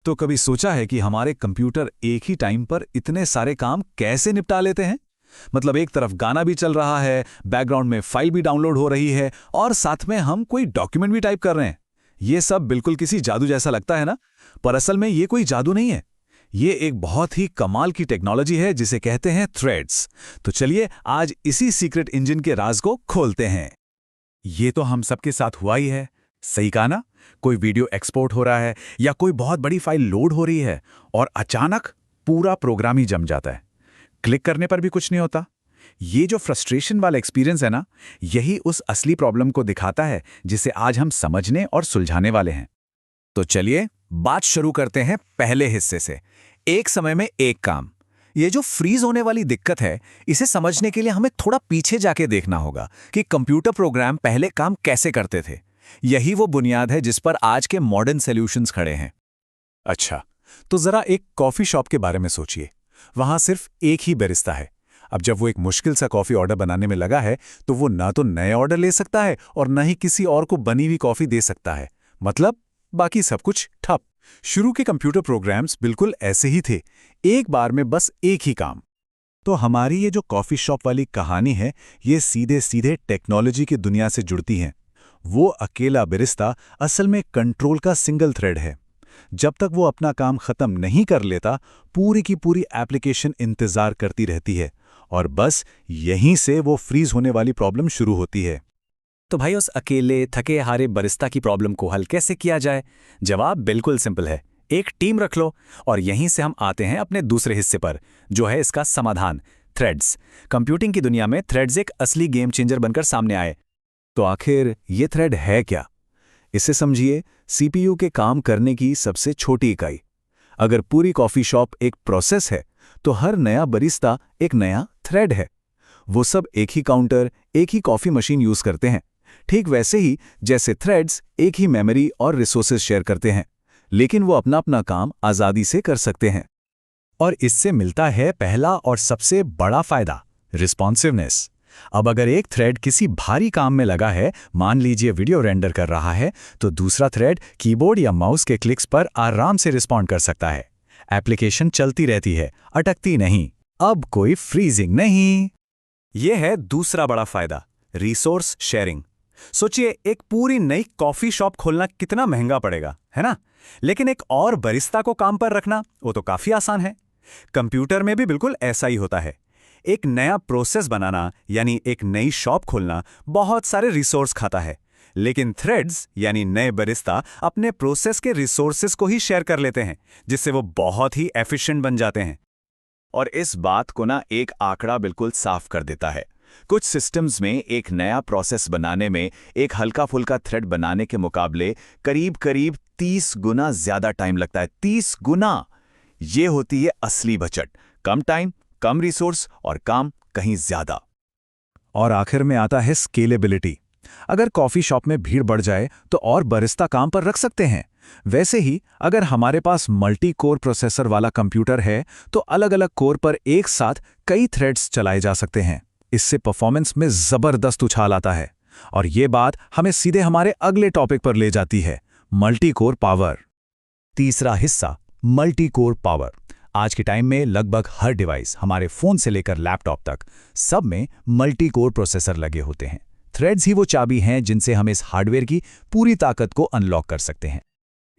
तो कभी सोचा है कि हमारे कंप्यूटर एक ही टाइम पर इतने सारे काम कैसे निपटा लेते हैं? मतलब एक तरफ गाना भी चल रहा है, बैकग्राउंड में फाइल भी डाउनलोड हो रही है और साथ में हम कोई डॉक्यूमेंट भी टाइप कर रहे हैं। ये सब बिल्कुल किसी जादू जैसा लगता है ना? पर असल में ये कोई जादू नहीं है। ये एक बहुत ही कमाल की टेक्नोलॉजी है जिसे कहते हैं थ्रेड्स। तो चलिए आज इसी सीक्रेट इंजन के राज को खोलते हैं। ये तो हम सबके साथ हुआ ही है। सही कहा ना? कोई वीडियो एक्सपोर्ट हो रहा है या कोई बहुत बड़ी फाइल लोड हो रही है और अचानक पूरा प्रोग्राम ही जम जाता है। क्लिक करने पर भी कुछ नहीं होता। ये जो फ्रस्ट्रेशन वाला एक्सपीरियंस है ना, यही उस असली प्रॉब्लम को दिखाता है जिसे आज हम समझने और सुलझाने वाले हैं। तो चलिए बात शुरू करते हैं पहले हिस्से से, एक समय में एक काम। ये जो फ्रीज होने वाली दिक्कत है, इसे समझने के लिए हमें थोड़ा पीछे जाके देखना होगा कि कंप्यूटर प्रोग्राम पहले काम कैसे करते थे। यही वो बुनियाद है जिस पर आज के मॉडर्न सॉल्यूशंस खड़े हैं। अच्छा, तो जरा एक कॉफी शॉप के बारे में सोचिए। वहां सिर्फ एक ही बैरिस्टा है। अब जब वो एक मुश्किल सा कॉफी ऑर्डर बनाने में लगा है, तो वो ना तो नए ऑर्डर ले सकता है और ना ही किसी और को बनी हुई कॉफी दे सकता है। मतलब बाकी सब कुछ ठप। शुरू के कंप्यूटर प्रोग्राम्स बिल्कुल ऐसे ही थे, एक बार में बस एक ही काम। तो हमारी ये जो कॉफी शॉप वाली कहानी है, ये सीधे सीधे टेक्नोलॉजी की दुनिया से जुड़ती है। वो अकेला बैरिस्टा असल में कंट्रोल का सिंगल थ्रेड है। जब तक वो अपना काम खत्म नहीं कर लेता, पूरी की पूरी एप्लीकेशन इंतजार करती रहती है और बस यहीं से वो फ्रीज होने वाली प्रॉब्लम शुरू होती है। तो भाई उस अकेले थके हारे बरिस्ता की प्रॉब्लम को हल कैसे किया जाए? जवाब बिल्कुल सिंपल है, एक टीम रख लो। और यहीं से हम आते हैं अपने दूसरे हिस्से पर, जो है इसका समाधान, थ्रेड्स। कंप्यूटिंग की दुनिया में थ्रेड्स एक असली गेम चेंजर बनकर सामने आए। तो आखिर ये थ्रेड है क्या? इसे समझिए सीपीयू के काम करने की सबसे छोटी इकाई। अगर पूरी कॉफी शॉप एक प्रोसेस है, तो हर नया बरिस्ता एक नया थ्रेड है। वो सब एक ही काउंटर, एक ही कॉफी मशीन यूज करते हैं। ठीक वैसे ही जैसे थ्रेड्स एक ही मेमोरी और रिसोर्सेज शेयर करते हैं, लेकिन वो अपना अपना काम आज़ादी से कर सकते हैं। और इससे मिलता है पहला और सबसे बड़ा फायदा, रिस्पॉन्सिवनेस। अब अगर एक थ्रेड किसी भारी काम में लगा है, मान लीजिए वीडियो रेंडर कर रहा है, तो दूसरा थ्रेड कीबोर्ड या माउस के क्लिक्स पर आराम से रिस्पॉन्ड कर सकता है। एप्लीकेशन चलती रहती है, अटकती नहीं। अब कोई फ्रीजिंग नहीं। यह है दूसरा बड़ा फायदा, रिसोर्स शेयरिंग। सोचिए एक पूरी नई कॉफी शॉप खोलना कितना महंगा पड़ेगा, है ना? लेकिन एक और बरिस्ता को काम पर रखना, वो तो काफी आसान है। कंप्यूटर में भी बिल्कुल ऐसा ही होता है। एक नया प्रोसेस बनाना यानी एक नई शॉप खोलना बहुत सारे रिसोर्स खाता है, लेकिन थ्रेड्स यानी नए बरिस्ता अपने प्रोसेस के रिसोर्सेस को ही शेयर कर लेते हैं, जिससे वो बहुत ही एफिशिएंट बन जाते हैं। और इस बात को ना एक आंकड़ा बिल्कुल साफ कर देता है। कुछ सिस्टम्स में एक नया प्रोसेस बनाने में एक हल्का फुल्का थ्रेड बनाने के मुकाबले करीब करीब 30 गुना ज्यादा टाइम लगता है। 30 गुना! ये होती है असली बचत। कम टाइम, कम रिसोर्स और काम कहीं ज्यादा। और आखिर में आता है स्केलेबिलिटी। अगर कॉफी शॉप में भीड़ बढ़ जाए तो और बरिस्ता काम पर रख सकते हैं। वैसे ही अगर हमारे पास मल्टी कोर प्रोसेसर वाला कंप्यूटर है, तो अलग अलग कोर पर एक साथ कई थ्रेड्स चलाए जा सकते हैं। इससे परफॉर्मेंस में जबरदस्त उछाल आता है। और ये बात हमें सीधे हमारे अगले टॉपिक पर ले जाती है, मल्टी कोर पावर। तीसरा हिस्सा, मल्टी कोर पावर। आज के टाइम में लगभग हर डिवाइस, हमारे फोन से लेकर लैपटॉप तक, सब में मल्टी कोर प्रोसेसर लगे होते हैं। थ्रेड्स ही वो चाबी हैं जिनसे हम इस हार्डवेयर की पूरी ताकत को अनलॉक कर सकते हैं।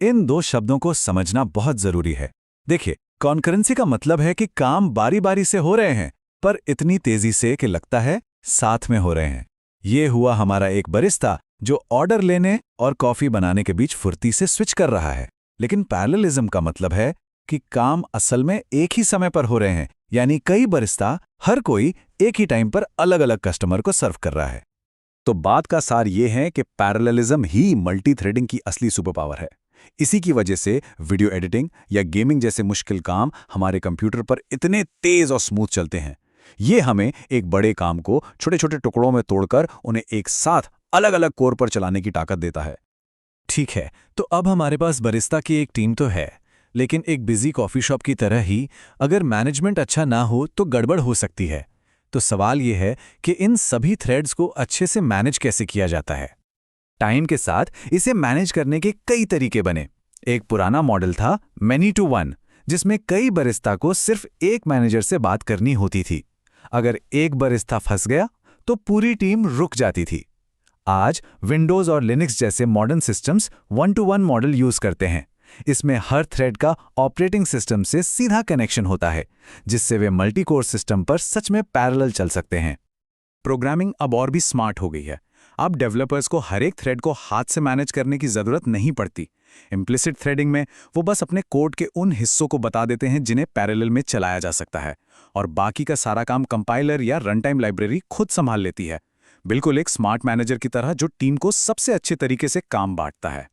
इन दो शब्दों को समझना बहुत जरूरी है। देखिए, कॉन्करेंसी का मतलब है कि काम बारी बारी से हो रहे हैं, पर इतनी तेजी से कि लगता है साथ में हो रहे हैं। ये हुआ हमारा एक बरिस्ता जो ऑर्डर लेने और कॉफी बनाने के बीच फुर्ती से स्विच कर रहा है। लेकिन पैरेललिज्म का मतलब है कि काम असल में एक ही समय पर हो रहे हैं, यानी कई बरिस्ता, हर कोई एक ही टाइम पर अलग अलग कस्टमर को सर्व कर रहा है। तो बात का सार ये है कि पैरेललिज्म ही मल्टी थ्रेडिंग की असली सुपर पावर है। इसी की वजह से वीडियो एडिटिंग या गेमिंग जैसे मुश्किल काम हमारे कंप्यूटर पर इतने तेज और स्मूथ चलते हैं। ये हमें एक बड़े काम को छोटे छोटे टुकड़ों में तोड़कर उन्हें एक साथ अलग अलग कोर पर चलाने की ताकत देता है। ठीक है, तो अब हमारे पास बरिस्ता की एक टीम तो है, लेकिन एक बिजी कॉफी शॉप की तरह ही अगर मैनेजमेंट अच्छा ना हो तो गड़बड़ हो सकती है। तो सवाल यह है कि इन सभी थ्रेड्स को अच्छे से मैनेज कैसे किया जाता है। टाइम के साथ इसे मैनेज करने के कई तरीके बने। एक पुराना मॉडल था मैनी टू वन, जिसमें कई बरिस्ता को सिर्फ एक मैनेजर से बात करनी होती थी। अगर एक बरिस्ता फंस गया तो पूरी टीम रुक जाती थी। आज विंडोज और लिनक्स जैसे modern systems 1-to-1 model use करते हैं। इसमें हर थ्रेड का ऑपरेटिंग सिस्टम से सीधा कनेक्शन होता है, जिससे वे मल्टी कोर सिस्टम पर सच में पैरेलल चल सकते हैं। प्रोग्रामिंग अब और भी स्मार्ट हो गई है। अब डेवलपर्स को हर एक थ्रेड को हाथ से मैनेज करने की ज़रूरत नहीं पड़ती। इम्प्लिसिट थ्रेडिंग में वो बस अपने कोड के उन हिस्सों को बता देते हैं जिन्हें पैरेलल में चलाया जा सकता है, और बाकी का सारा काम कंपाइलर या रन टाइम लाइब्रेरी खुद संभाल लेती है। बिल्कुल एक स्मार्ट मैनेजर की तरह जो टीम को सबसे अच्छे तरीके से काम बांटता है।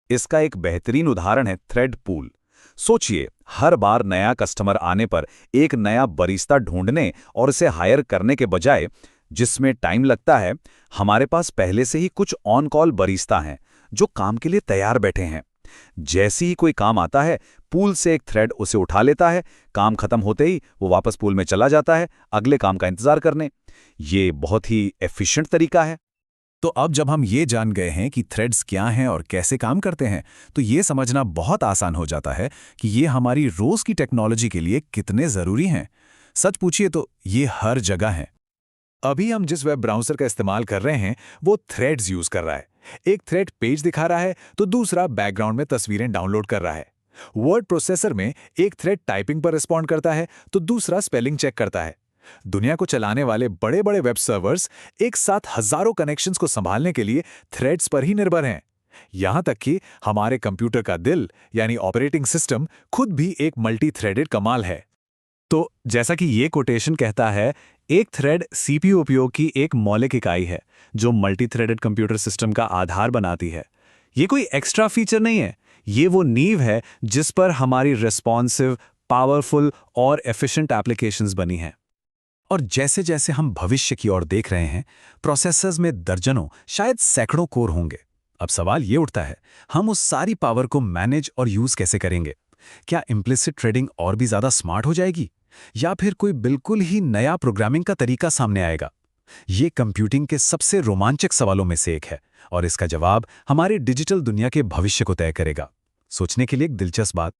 इसका एक बेहतरीन उदाहरण है थ्रेड पूल। सोचिए, हर बार नया कस्टमर आने पर एक नया बरिस्ता ढूंढने और उसे हायर करने के बजाय, जिसमें टाइम लगता है, हमारे पास पहले से ही कुछ ऑन कॉल बरिस्ता हैं जो काम के लिए तैयार बैठे हैं। जैसे ही कोई काम आता है, पूल से एक थ्रेड उसे उठा लेता है, काम खत्म होते ही वो वापस पूल में चला जाता है अगले काम का इंतजार करने। ये बहुत ही एफिशिएंट तरीका है। तो अब जब हम ये जान गए हैं कि थ्रेड्स क्या हैं और कैसे काम करते हैं, तो ये समझना बहुत आसान हो जाता है कि ये हमारी रोज की टेक्नोलॉजी के लिए कितने ज़रूरी हैं। सच पूछिए तो ये हर जगह हैं। अभी हम जिस वेब ब्राउज़र का इस्तेमाल कर रहे हैं वो थ्रेड्स यूज़ कर रहा है। एक थ्रेड पेज दिखा रहा है तो दूसरा बैकग्राउंड में तस्वीरें डाउनलोड कर रहा है। वर्ड प्रोसेसर में एक थ्रेड टाइपिंग पर रिस्पॉन्ड करता है तो दूसरा स्पेलिंग चेक करता है। दुनिया को चलाने वाले बड़े बड़े वेब सर्वर्स एक साथ हजारों कनेक्शंस को संभालने के लिए थ्रेड्स पर ही निर्भर हैं। यहां तक कि हमारे कंप्यूटर का दिल यानी ऑपरेटिंग सिस्टम खुद भी एक मल्टी थ्रेडेड कमाल है। तो जैसा कि ये कोटेशन कहता है, एक थ्रेड सीपीयू उपयोग की एक मौलिक इकाई है जो मल्टी थ्रेडेड कंप्यूटर सिस्टम का आधार बनाती है। ये कोई एक्स्ट्रा फीचर नहीं है, ये वो नींव है जिस पर हमारी रिस्पॉन्सिव, पावरफुल और एफिशिएंट एप्लीकेशंस बनी हैं। और जैसे जैसे हम भविष्य की ओर देख रहे हैं, प्रोसेसर्स में दर्जनों, शायद सैकड़ों कोर होंगे। अब सवाल ये उठता है, हम उस सारी पावर को मैनेज और यूज कैसे करेंगे? क्या इम्प्लिसिट ट्रेडिंग और भी ज़्यादा स्मार्ट हो जाएगी, या फिर कोई बिल्कुल ही नया प्रोग्रामिंग का तरीका सामने आएगा? ये कंप्यूटिंग के सबसे रोमांचक सवालों में से एक है, और इसका जवाब हमारी डिजिटल दुनिया के भविष्य को तय करेगा। सोचने के लिए एक दिलचस्प बात।